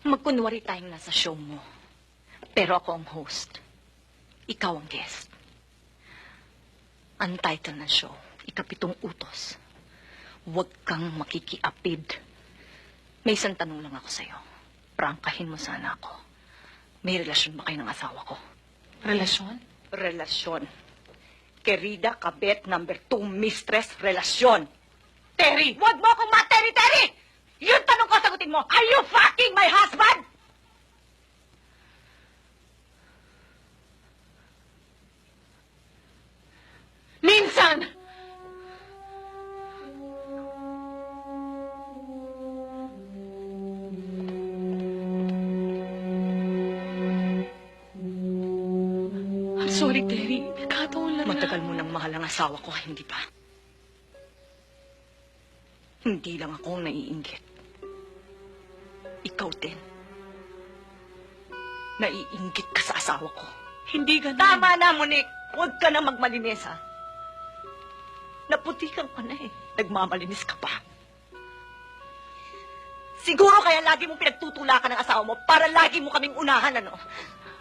Magkunwari tayong nasa show mo. Pero ako ang host. Ikaw ang guest. Ang title ng show, Ikapitong Utos. Huwag kang makikiapid. May isang tanong lang ako sa'yo. Prangkahin mo sana ako. May relasyon ba kayo ng asawa ko? Relasyon? Relasyon. Querida, kabet, number 2, mistress, relasyon. Terry! Huwag mo akong Terry! Yung tanong ko, sagutin mo. Are you fucking my husband? Minsan! I'm sorry, Terry. Nagkataon lang Matagal mo nang mahal ang asawa ko, hindi ba? Hindi lang ako ang naiinggit. Ikaw din. Naiinggit ka sa asawa ko. Hindi ganun. Tama na, Monique! Huwag ka na magmalinis, ha? Naputikan ka na eh. Nagmamalinis ka pa. Siguro kaya lagi mong pinagtutulakan ng asawa mo para lagi mo kaming unahan, ano?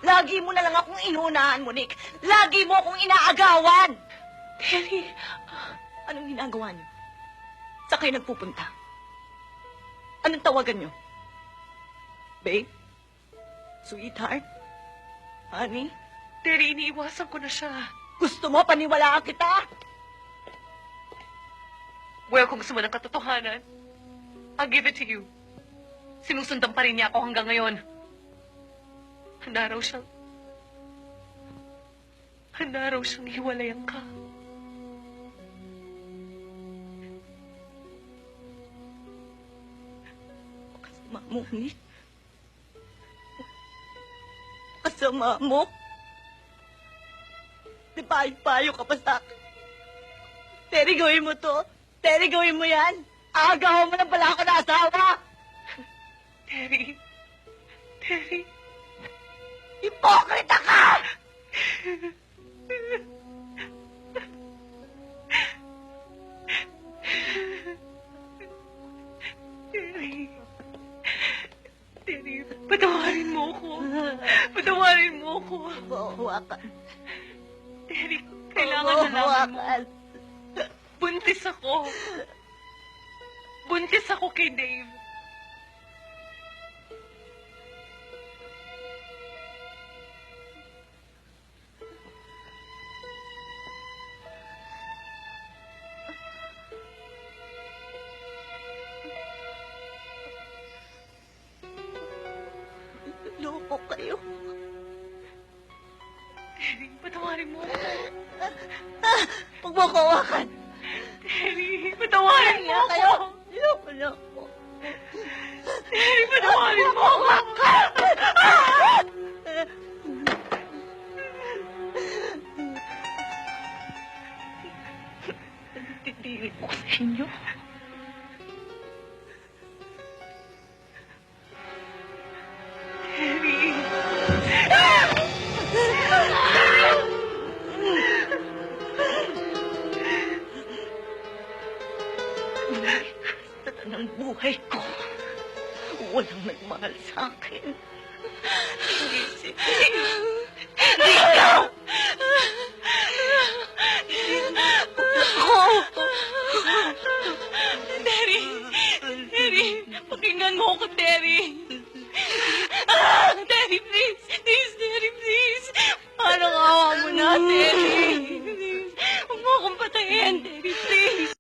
Lagi mo na lang akong inuunahan, Monique. Lagi mo akong inaagawan! Terry, Anong ginagawa niyo? Saan kayo nagpupunta? Anong tawagan niyo? Babe? Sweetheart? Honey? Terry, iniiwasan ko na siya. Gusto mo paniwalaan kita? Well, kung gusto mo ng katotohanan, I'll give it to you. Sinusundan pa rin niya ako hanggang ngayon. Handa raw siyang hiwalayan ka. Kasama mo, Nick. Kasama mo? Di payo ka pa sa akin. Terry, gawin mo to. Terry, gawin mo yan. Agawan mo na pala ako na asawa. Terry. Hipokrita ka! Terry, patawarin mo ako. Patawarin mo ako. Hawakan. Terry, kailangan na namin mo. Hawakan. Buntis ako kay Dave. Loko kayo. Terry, patawarin mo ako. Huwag mo ko hawakan. Terry, patawarin mo ako. Kayo. Loko na ako. Terry, patawarin mo ako. Nagtitirin ko sa inyo. Terry. Sa ng buhay ko, walang nagmahal sa akin. Hindi si Ikaw! Terry, pakinggan mo ako, Terry. Terry, please. Please, Terry, please. Parang awa mo na, Terry. Please. Huwag mo akong patayin.